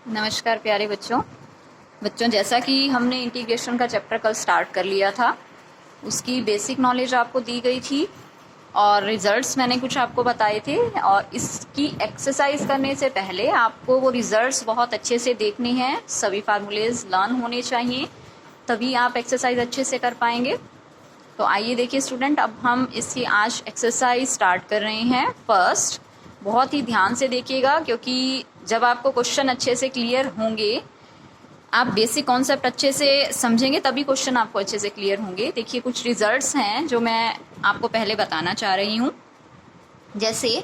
नमस्कार प्यारे बच्चों जैसा कि हमने इंटीग्रेशन का चैप्टर कल स्टार्ट कर लिया था, उसकी बेसिक नॉलेज आपको दी गई थी और रिजल्ट्स मैंने कुछ आपको बताए थे। और इसकी एक्सरसाइज करने से पहले आपको वो रिजल्ट्स बहुत अच्छे से देखने हैं, सभी फार्मूलेज लर्न होने चाहिए, तभी आप एक्सरसाइज अच्छे से कर पाएंगे। तो आइए देखिए स्टूडेंट, अब हम इसकी आज एक्सरसाइज स्टार्ट कर रहे हैं। फर्स्ट बहुत ही ध्यान से देखिएगा, क्योंकि जब आपको क्वेश्चन अच्छे से क्लियर होंगे, आप बेसिक कॉन्सेप्ट अच्छे से समझेंगे, तभी क्वेश्चन आपको अच्छे से क्लियर होंगे। देखिए कुछ रिजल्ट्स हैं जो मैं आपको पहले बताना चाह रही हूँ। जैसे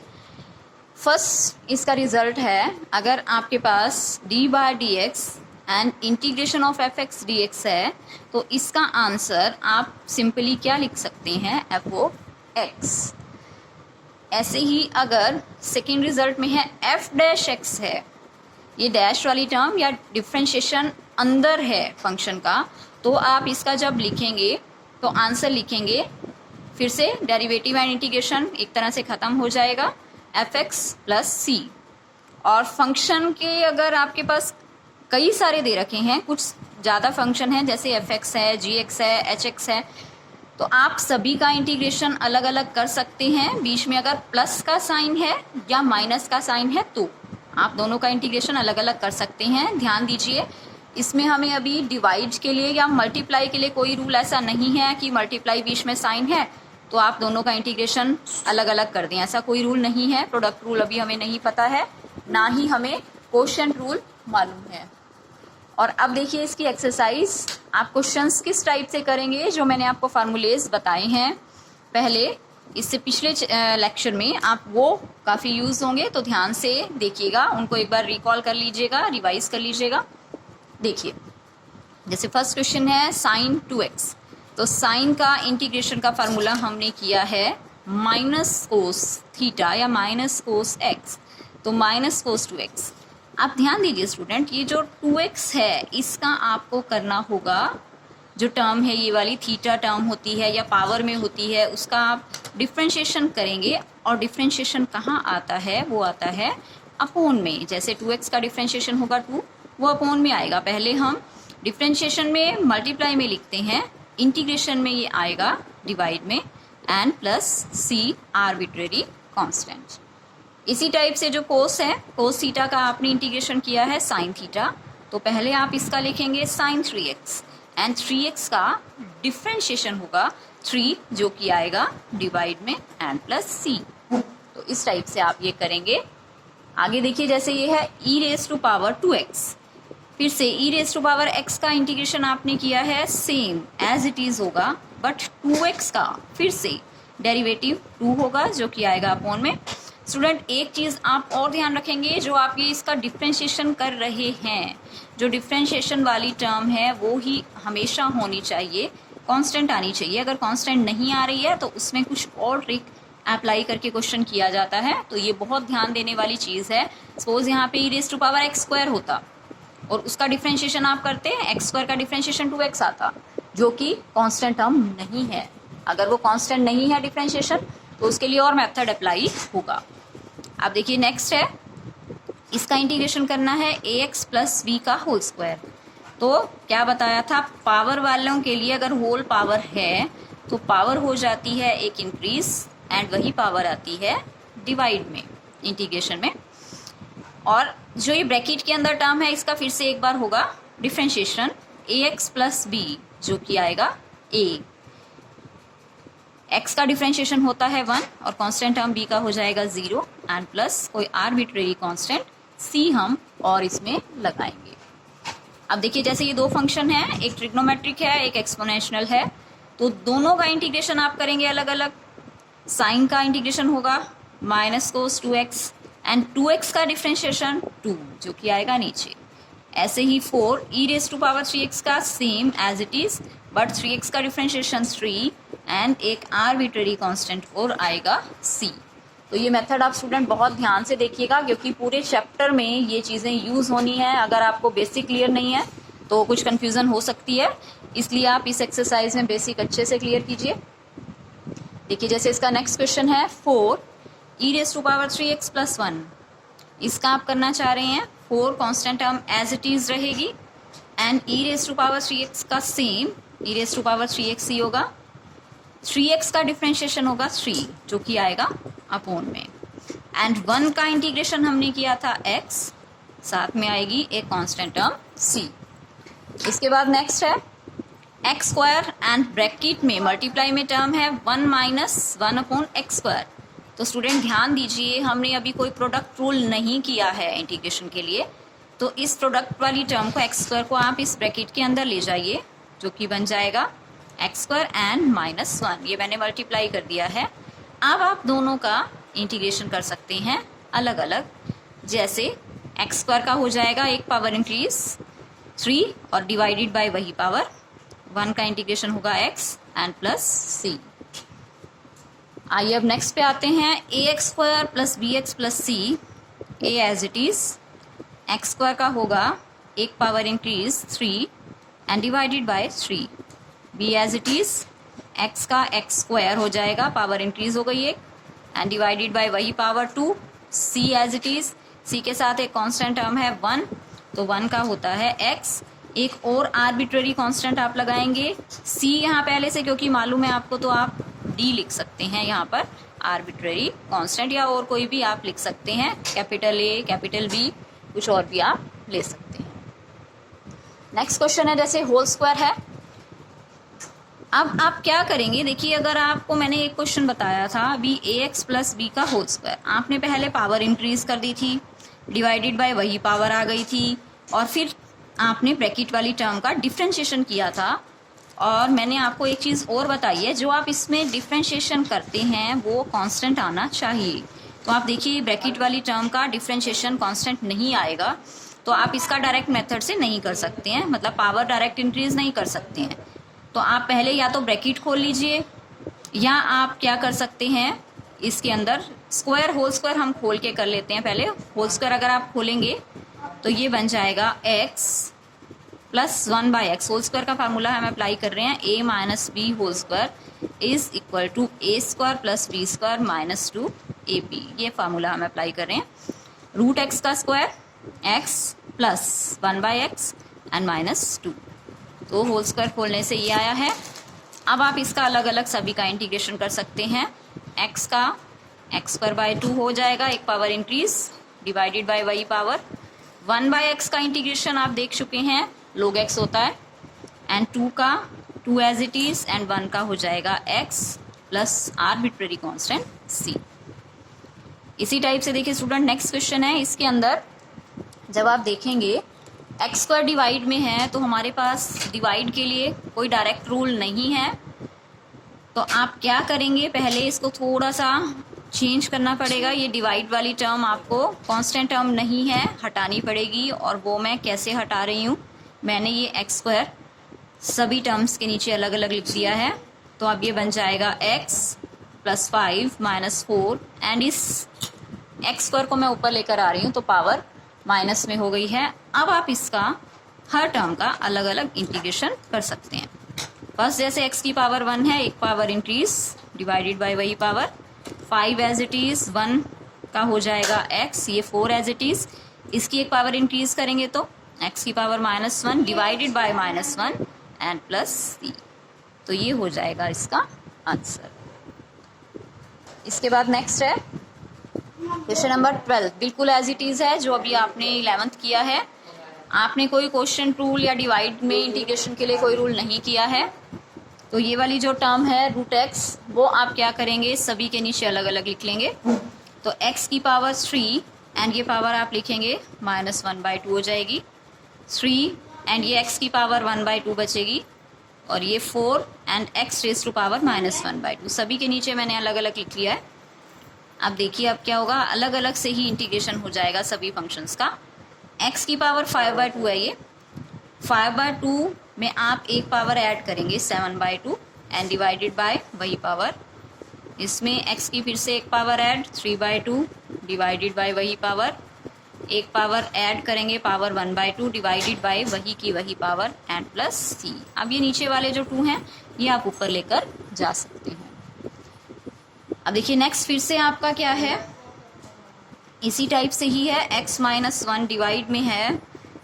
फर्स्ट इसका रिजल्ट है, अगर आपके पास d/dx and integration of f(x) dx है, तो इसका आंसर आप सिंपली क्या लिख सकते हैं, f(x). ऐसे ही अगर सेकेंड रिजल्ट में है f'(x) है, ये डैश वाली टर्म या डिफ्रेंशिएशन अंदर है फंक्शन का, तो आप इसका जब लिखेंगे तो आंसर लिखेंगे, फिर से डेरिवेटिव एंड इंटीग्रेशन एक तरह से ख़त्म हो जाएगा, f(x) + c। और फंक्शन के अगर आपके पास कई सारे दे रखे हैं, कुछ ज़्यादा फंक्शन हैं, जैसे f(x) है, g(x) है, h(x) है, तो आप सभी का इंटीग्रेशन अलग अलग कर सकते हैं। बीच में अगर प्लस का साइन है या माइनस का साइन है तो आप दोनों का इंटीग्रेशन अलग अलग कर सकते हैं। ध्यान दीजिए, इसमें हमें अभी डिवाइड के लिए या मल्टीप्लाई के लिए कोई रूल ऐसा नहीं है कि मल्टीप्लाई बीच में साइन है तो आप दोनों का इंटीग्रेशन अलग अलग कर दें, ऐसा कोई रूल नहीं है। प्रोडक्ट रूल अभी हमें नहीं पता है, ना ही हमें कोशेंट रूल मालूम है। और अब देखिए इसकी एक्सरसाइज आप क्वेश्चंस किस टाइप से करेंगे, जो मैंने आपको फार्मूलेज बताए हैं पहले, इससे पिछले लेक्चर में, आप वो काफ़ी यूज़ होंगे, तो ध्यान से देखिएगा, उनको एक बार रिकॉल कर लीजिएगा, रिवाइज कर लीजिएगा। देखिए जैसे फर्स्ट क्वेश्चन है sin 2x, तो साइन का इंटीग्रेशन का फार्मूला हमने किया है -cos θ या -cos x, तो -cos 2x। आप ध्यान दीजिए स्टूडेंट, ये जो 2x है इसका आपको करना होगा, जो टर्म है ये वाली थीटा टर्म होती है या पावर में होती है, उसका आप डिफ्रेंशिएशन करेंगे। और डिफ्रेंशिएशन कहाँ आता है, वो आता है अपोन में। जैसे 2x का डिफ्रेंशिएशन होगा 2, वो अपोन में आएगा। पहले हम डिफ्रेंशिएशन में मल्टीप्लाई में लिखते हैं, इंटीग्रेशन में ये आएगा डिवाइड में, n + c आर्बिट्रेरी कांस्टेंट। इसी टाइप से जो कोस है, कोस थीटा का आपने इंटीग्रेशन किया है साइन थीटा, तो पहले आप इसका लिखेंगे sin 3x एंड 3x का डिफ्रेंशिएशन होगा 3, जो कि आएगा डिवाइड में n + c। तो इस टाइप से आप ये करेंगे। आगे देखिए, जैसे ये है e⁻²x, फिर से e⁻x का इंटीग्रेशन आपने किया है सेम एज इट इज होगा, बट 2x का फिर से डेरिवेटिव 2 होगा, जो कि आएगा अपोन में। स्टूडेंट एक चीज़ आप और ध्यान रखेंगे, जो आप ये इसका डिफ्रेंशिएशन कर रहे हैं, जो डिफ्रेंशिएशन वाली टर्म है वो ही हमेशा होनी चाहिए, कांस्टेंट आनी चाहिए। अगर कांस्टेंट नहीं आ रही है तो उसमें कुछ और ट्रिक अप्लाई करके क्वेश्चन किया जाता है, तो ये बहुत ध्यान देने वाली चीज़ है। सपोज यहाँ पे e⁻x² होता और उसका डिफ्रेंशिएशन आप करते हैं, x² का डिफ्रेंशिएशन 2x आता, जो कि कांस्टेंट टर्म नहीं है। अगर वो कांस्टेंट नहीं है डिफ्रेंशिएशन, तो उसके लिए और मेथड अप्लाई होगा। अब देखिए नेक्स्ट है, इसका इंटीग्रेशन करना है ax + b का होल स्क्वायर। तो क्या बताया था, पावर वालों के लिए अगर होल पावर है तो पावर हो जाती है एक इंक्रीज एंड वही पावर आती है डिवाइड में, इंटीग्रेशन में। और जो ये ब्रैकेट के अंदर टर्म है, इसका फिर से एक बार होगा डिफ्रेंशिएशन ax + b, जो कि आएगा a। x का डिफ्रेंशिएशन होता है 1 और कांस्टेंट टर्म b का हो जाएगा 0 एंड प्लस कोई आर्बिट्रेरी कांस्टेंट c हम और इसमें लगाएंगे। अब देखिए जैसे ये दो फंक्शन है, एक ट्रिग्नोमेट्रिक है, एक एक्सपोनेंशियल है, तो दोनों का इंटीग्रेशन आप करेंगे अलग अलग। साइन का इंटीग्रेशन होगा -cos 2x एंड 2x का डिफ्रेंशिएशन 2, जो कि आएगा नीचे। ऐसे ही 4 e⁻3x का same as it is, but 3x का डिफ्रेंशिएशन 3 एंड एक आर्बिट्रेरी कांस्टेंट 4 आएगा c। तो ये मेथड आप स्टूडेंट बहुत ध्यान से देखिएगा, क्योंकि पूरे चैप्टर में ये चीज़ें यूज़ होनी है। अगर आपको बेसिक क्लियर नहीं है तो कुछ कन्फ्यूज़न हो सकती है, इसलिए आप इस एक्सरसाइज में बेसिक अच्छे से क्लियर कीजिए। देखिए जैसे इसका नेक्स्ट क्वेश्चन है 4 e⁻3x + 1, इसका आप करना चाह रहे हैं 4 constant term as it is रहेगी and e raise to power 3x का same e raise to power 3x ही होगा। 3x का डिफ्रेंशिएशन होगा 3 जो कि आएगा अपोन में, एंड 1 का इंटीग्रेशन हमने किया था x, साथ में आएगी एक कांस्टेंट टर्म c। इसके बाद नेक्स्ट है एक्स स्क्वायर एंड ब्रैकेट में मल्टीप्लाई में टर्म है 1 माइनस 1 अपॉन एक्स स्क्वायर। तो स्टूडेंट ध्यान दीजिए, हमने अभी कोई प्रोडक्ट रूल नहीं किया है इंटीग्रेशन के लिए, तो इस प्रोडक्ट वाली टर्म को एक्स स्क्वायर को आप इस ब्रैकेट के अंदर ले जाइए, जो कि बन जाएगा एक्स स्क्वायर एंड माइनस 1। ये मैंने मल्टीप्लाई कर दिया है। अब आप दोनों का इंटीग्रेशन कर सकते हैं अलग अलग, जैसे एक्स स्क्वायर का हो जाएगा एक पावर इंक्रीज 3 और डिवाइडेड बाय वही पावर 1 का इंटीग्रेशन होगा x एंड प्लस c। आइए अब नेक्स्ट पे आते हैं। A x square plus b x plus c, a as it is, x square का होगा एक power increase 3 and divided by 3, b as it is, x का एक्स स्क्वायर हो जाएगा, पावर इंक्रीज हो गई एक एंड डिवाइडेड बाय वही power 2, c as it is, c के साथ एक कांस्टेंट टर्म है 1, तो 1 का होता है x। एक और आर्बिट्ररी कांस्टेंट आप लगाएंगे c यहाँ पहले से, क्योंकि मालूम है आपको, तो आप d लिख सकते हैं यहाँ पर आर्बिट्ररी कांस्टेंट, या और कोई भी आप लिख सकते हैं, कैपिटल A कैपिटल B, कुछ और भी आप ले सकते हैं। नेक्स्ट क्वेश्चन है जैसे होल स्क्वायर है। अब आप क्या करेंगे, देखिए अगर आपको मैंने एक क्वेश्चन बताया था अभी ax प्लस बी का होल स्क्वायर, आपने पहले पावर इंक्रीज कर दी थी, डिवाइडेड बाय वही पावर आ गई थी, और फिर आपने ब्रैकेट वाली टर्म का डिफ्रेंशिएशन किया था। और मैंने आपको एक चीज़ और बताई है, जो आप इसमें डिफ्रेंशिएशन करते हैं वो कांस्टेंट आना चाहिए। तो आप देखिए ब्रैकेट वाली टर्म का डिफ्रेंशिएशन कांस्टेंट नहीं आएगा, तो आप इसका डायरेक्ट मेथड से नहीं कर सकते हैं, मतलब पावर डायरेक्ट इंक्रीज नहीं कर सकते हैं। तो आप पहले या तो ब्रैकेट खोल लीजिए, या आप क्या कर सकते हैं, इसके अंदर स्क्वायर होल स्क्वायर हम खोल के कर लेते हैं। पहले होल स्क्वायर अगर आप खोलेंगे तो ये बन जाएगा x plus 1 by x, whole square का फार्मूला हम अप्लाई कर रहे हैं, a minus b whole square is equal to a square plus b square minus 2 ab, ये फार्मूला हम अप्लाई कर रहे हैं। रूट एक्स का square x plus 1 by x and minus 2, तो होल स्क्वायर खोलने से ये आया है। अब आप इसका अलग अलग सभी का इंटीग्रेशन कर सकते हैं। x का एक्स स्क्वायर बाई 2 हो जाएगा, एक पावर इंक्रीज डिवाइडेड बाय वही पावर, 1 बाय एक्स का इंटीग्रेशन आप देख चुके हैं, log x होता है, एंड 2 का 2 एज इट इज, एंड 1 का हो जाएगा x plus arbitrary constant c। इसी टाइप से देखिए स्टूडेंट नेक्स्ट क्वेश्चन है, इसके अंदर जब आप देखेंगे एक्स स्क्वायर डिवाइड में है, तो हमारे पास डिवाइड के लिए कोई डायरेक्ट रूल नहीं है, तो आप क्या करेंगे, पहले इसको थोड़ा सा चेंज करना पड़ेगा। ये डिवाइड वाली टर्म आपको कांस्टेंट टर्म नहीं है, हटानी पड़ेगी, और वो मैं कैसे हटा रही हूँ, मैंने ये एक्स स्क्वायर सभी टर्म्स के नीचे अलग अलग लिख दिया है। तो अब ये बन जाएगा x प्लस 5 माइनस 4, एंड इस एक्स स्क्वायर को मैं ऊपर लेकर आ रही हूँ, तो पावर माइनस में हो गई है। अब आप इसका हर टर्म का अलग अलग इंटीग्रेशन कर सकते हैं। फर्स्ट जैसे x की पावर 1 है, एक पावर इंक्रीज डिवाइडेड बाय वही पावर, 5 एज इट इज, 1 का हो जाएगा x, ये 4 एज इट इज, इसकी एक पावर इंक्रीज करेंगे तो x की power -1 divided by -1 and plus c, तो ये हो जाएगा इसका आंसर। इसके बाद नेक्स्ट है क्वेश्चन नंबर 12, बिल्कुल एज इट इज है जो अभी आपने 11th किया है। आपने कोई क्वेश्चन रूल या डिवाइड में इंटीग्रेशन के लिए कोई रूल नहीं किया है, तो ये वाली जो टर्म है रूट एक्स, वो आप क्या करेंगे, सभी के नीचे अलग अलग लिख लेंगे। तो x की पावर 3 एंड ये पावर आप लिखेंगे -1/2 हो जाएगी, 3 एंड ये x की पावर 1/2 बचेगी, और ये 4 and x raise to power -1/2, सभी के नीचे मैंने अलग अलग लिख लिया है। अब देखिए अब क्या होगा, अलग अलग से ही इंटीग्रेशन हो जाएगा सभी फंक्शंस का। x की पावर 5/2 है, ये 5/2 में आप एक पावर ऐड करेंगे 7/2 एंड डिवाइडेड बाय वही पावर, इसमें x की फिर से एक पावर ऐड 3/2 डिवाइडेड बाय वही पावर, एक पावर ऐड करेंगे पावर 1/2 डिवाइडेड बाय वही की वही पावर एंड प्लस c। अब ये नीचे वाले जो 2 हैं ये आप ऊपर लेकर जा सकते हैं। अब देखिए नेक्स्ट फिर से आपका क्या है, इसी टाइप से ही है, x माइनस 1 डिवाइड में है,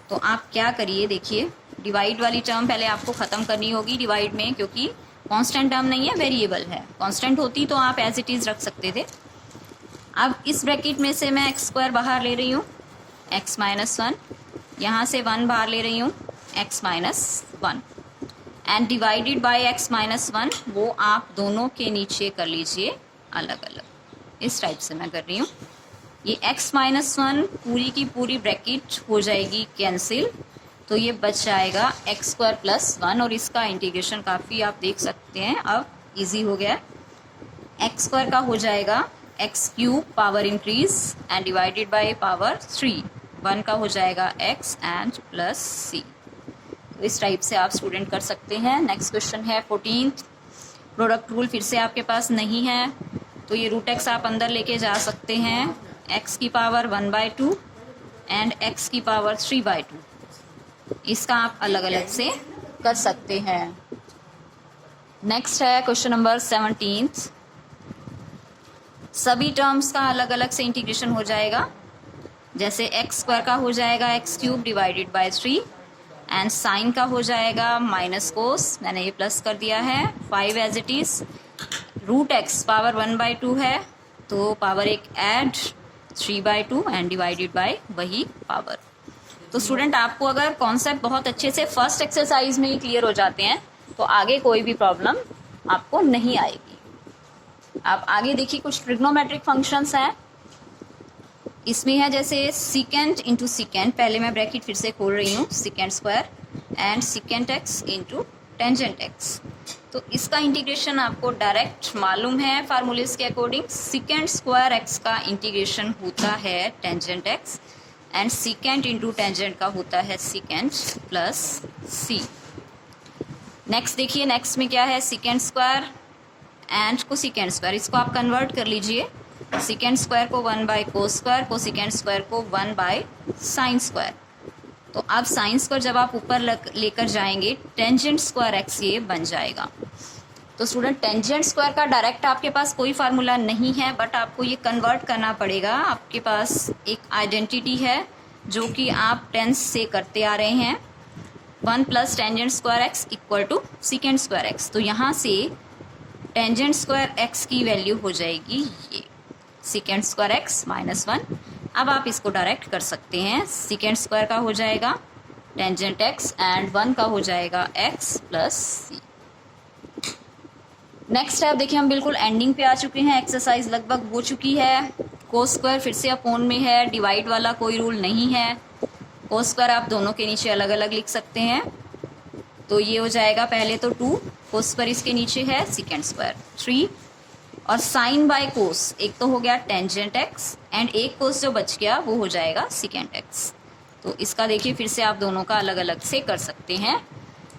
तो आप क्या करिए, देखिए डिवाइड वाली टर्म पहले आपको ख़त्म करनी होगी डिवाइड में, क्योंकि कांस्टेंट टर्म नहीं है, वेरिएबल है। कांस्टेंट होती तो आप एज इट इज़ रख सकते थे। अब इस ब्रैकेट में से मैं x स्क्वायर बाहर ले रही हूँ, x माइनस 1, यहाँ से 1 बाहर ले रही हूँ, x minus 1, and divided bye x minus 1, वो आप दोनों के नीचे कर लीजिए अलग अलग। इस टाइप से मैं कर रही हूँ। ये x माइनस 1 पूरी की पूरी ब्रैकेट हो जाएगी कैंसिल, तो ये बच जाएगा x स्क्वायर प्लस 1, और इसका इंटीग्रेशन काफ़ी आप देख सकते हैं अब इजी हो गया। x स्क्वायर का हो जाएगा x cube power increase and divided by power 3, 1 का हो जाएगा x एंड प्लस c। तो इस टाइप से आप स्टूडेंट कर सकते हैं। नेक्स्ट क्वेश्चन है 14th। प्रोडक्ट रूल फिर से आपके पास नहीं है, तो ये रूट x आप अंदर लेके जा सकते हैं, x की पावर 1/2 एंड x की पावर 3/2, इसका आप अलग अलग से कर सकते हैं। नेक्स्ट है क्वेश्चन नंबर 17th। सभी टर्म्स का अलग अलग से इंटीग्रेशन हो जाएगा, जैसे x स्क्वायर का हो जाएगा x cube divided by 3, and sine का हो जाएगा माइनस कोस, मैंने ये प्लस कर दिया है, 5 as it is. Root x power 1/2 है, तो पावर एक ऐड 3/2 एंड डिवाइडेड बाय वही पावर। तो स्टूडेंट आपको अगर कॉन्सेप्ट बहुत अच्छे से फर्स्ट एक्सरसाइज में ही क्लियर हो जाते हैं, तो आगे कोई भी प्रॉब्लम आपको नहीं आएगी। आप आगे देखिए, कुछ ट्रिग्नोमेट्रिक फंक्शंस हैं, इसमें है जैसे सीकेंट इंटू सीकेंट, पहले मैं ब्रैकेट फिर से खोल रही हूँ, secant square and secant x into tangent x. तो इसका इंटीग्रेशन आपको डायरेक्ट मालूम है फार्मूलेस के अकॉर्डिंग, सीकेंट स्क्वायर एक्स का इंटीग्रेशन होता है tangent x, and secant into tangent का होता है सीकेंट प्लस सी। नेक्स्ट देखिए, नेक्स्ट में क्या है, secant square and cosecant square, इसको आप कन्वर्ट कर लीजिए, सीकेंट स्क्वायर को 1 कोस स्क्वायर, कोसेकेंट स्क्वायर को 1 साइन स्क्वायर। तो अब साइन स्क्वायर जब आप ऊपर लेकर जाएंगे, टेंजेंट स्क्वायर एक्स ये बन जाएगा। तो स्टूडेंट टेंजेंट स्क्वायर का डायरेक्ट आपके पास कोई फार्मूला नहीं है, बट आपको ये कन्वर्ट करना पड़ेगा। आपके पास एक आइडेंटिटी है जो कि आप टेंस से करते आ रहे हैं, 1 plus tangent square x equal to secant square x. तो यहाँ से टेंजेंट स्क्वायर एक्स की वैल्यू हो जाएगी ये सीकेंट स्क्वायर एक्स माइनस 1। अब आप इसको डायरेक्ट कर सकते हैं, सीकेंट स्क्वायर का हो जाएगा टेंजेंट एक्स एंड 1 का हो जाएगा एक्स प्लस सी। नेक्स्ट है, अब देखिए हम बिल्कुल एंडिंग पे आ चुके हैं, एक्सरसाइज लगभग हो चुकी है। कोस स्क्वायर फिर से अपोन में है, डिवाइड वाला कोई रूल नहीं है। कोस स्क्वायर आप दोनों के नीचे अलग अलग लिख सकते हैं, तो ये हो जाएगा पहले तो 2, कोस स्क्वायर इसके नीचे है, सीकेंट स्क्वायर 3, और साइन बाय कोस एक तो हो गया टेंजेंट एक्स, एंड एक कोस जो बच गया वो हो जाएगा सीकेंट एक्स। तो इसका देखिए फिर से आप दोनों का अलग अलग से कर सकते हैं,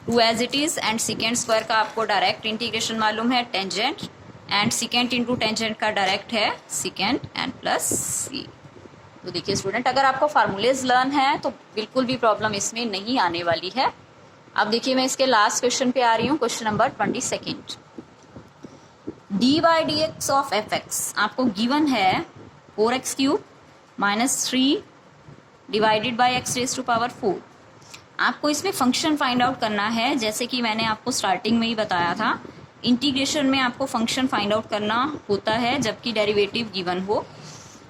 2 as it is, and secant square का आपको डायरेक्ट इंटीग्रेशन मालूम है tangent, and secant into tangent का डायरेक्ट है सीकेंट एंड प्लस सी। तो देखिए स्टूडेंट, अगर आपको फार्मूलेज लर्न है तो बिल्कुल भी प्रॉब्लम इसमें नहीं आने वाली है। अब देखिए मैं इसके लास्ट क्वेश्चन पे आ रही हूँ, question number 22। D by d x of f x आपको गिवन है 4x cube minus 3 divided by x raise to power 4। आपको इसमें फंक्शन फाइंड आउट करना है, जैसे कि मैंने आपको स्टार्टिंग में ही बताया था, इंटीग्रेशन में आपको फंक्शन फाइंड आउट करना होता है जबकि डेरिवेटिव गिवन हो।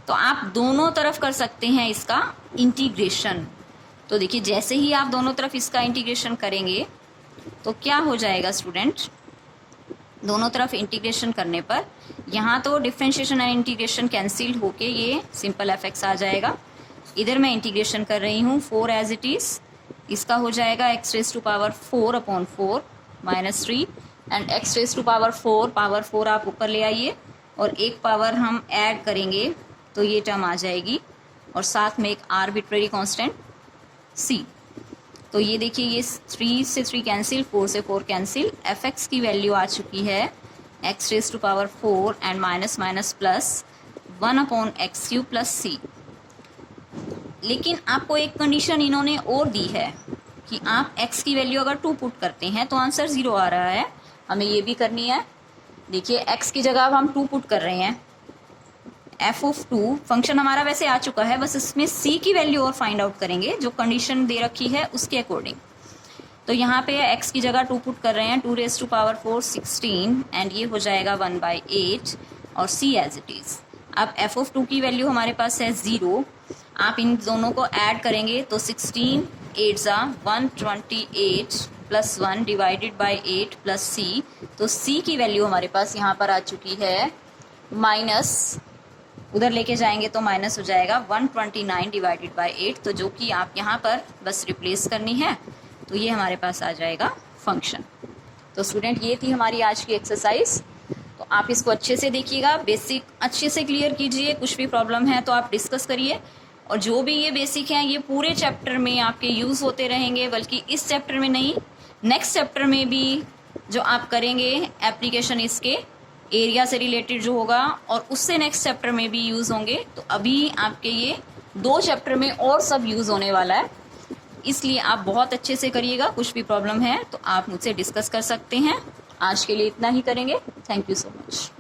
तो आप दोनों तरफ कर सकते हैं इसका इंटीग्रेशन। तो देखिए जैसे ही आप दोनों तरफ इसका इंटीग्रेशन करेंगे तो क्या हो जाएगा स्टूडेंट, दोनों तरफ इंटीग्रेशन करने पर यहाँ तो डिफरेंशिएशन एंड इंटीग्रेशन कैंसिल होके ये सिंपल एफ एक्स आ जाएगा। इधर मैं इंटीग्रेशन कर रही हूँ 4 एज इट इज़, इसका हो जाएगा x raise to power 4 upon 4 minus 3, and x raise to power 4, power 4 आप ऊपर ले आइए और एक पावर हम ऐड करेंगे तो ये टर्म आ जाएगी, और साथ में एक आर्बिट्रेरी कांस्टेंट c। तो ये देखिए ये 3 से 3 कैंसिल, 4 से 4 कैंसिल, एफ एक्स की वैल्यू आ चुकी है x raise to power 4 and minus minus plus 1 upon x cube plus c. लेकिन आपको एक कंडीशन इन्होंने और दी है कि आप x की वैल्यू अगर 2 पुट करते हैं तो आंसर 0 आ रहा है, हमें ये भी करनी है। देखिए x की जगह अब हम 2 पुट कर रहे हैं, f(2) फंक्शन हमारा वैसे आ चुका है, बस इसमें c की वैल्यू और फाइंड आउट करेंगे जो कंडीशन दे रखी है उसके अकॉर्डिंग। तो यहाँ पे x की जगह 2 पुट कर रहे हैं, 2⁴ 16 एंड ये हो जाएगा 1/8 और c एज इट इज़। अब f(2) की वैल्यू हमारे पास है 0, आप इन दोनों को ऐड करेंगे तो 16 8 128 plus 1 divided by 8 plus c, तो c की वैल्यू हमारे पास यहाँ पर आ चुकी है माइनस, उधर लेके जाएंगे तो माइनस हो जाएगा 129 डिवाइडेड बाई 8, तो जो कि आप यहाँ पर बस रिप्लेस करनी है, तो ये हमारे पास आ जाएगा फंक्शन। तो स्टूडेंट ये थी हमारी आज की एक्सरसाइज, तो आप इसको अच्छे से देखिएगा, बेसिक अच्छे से क्लियर कीजिए, कुछ भी प्रॉब्लम है तो आप डिस्कस करिए। और जो भी ये बेसिक हैं ये पूरे चैप्टर में आपके यूज़ होते रहेंगे, बल्कि इस चैप्टर में नहीं, नेक्स्ट चैप्टर में भी जो आप करेंगे एप्लीकेशन इसके एरिया से रिलेटेड जो होगा, और उससे नेक्स्ट चैप्टर में भी यूज़ होंगे। तो अभी आपके ये 2 चैप्टर में और सब यूज़ होने वाला है, इसलिए आप बहुत अच्छे से करिएगा। कुछ भी प्रॉब्लम है तो आप मुझसे डिस्कस कर सकते हैं। आज के लिए इतना ही करेंगे। Thank you so much.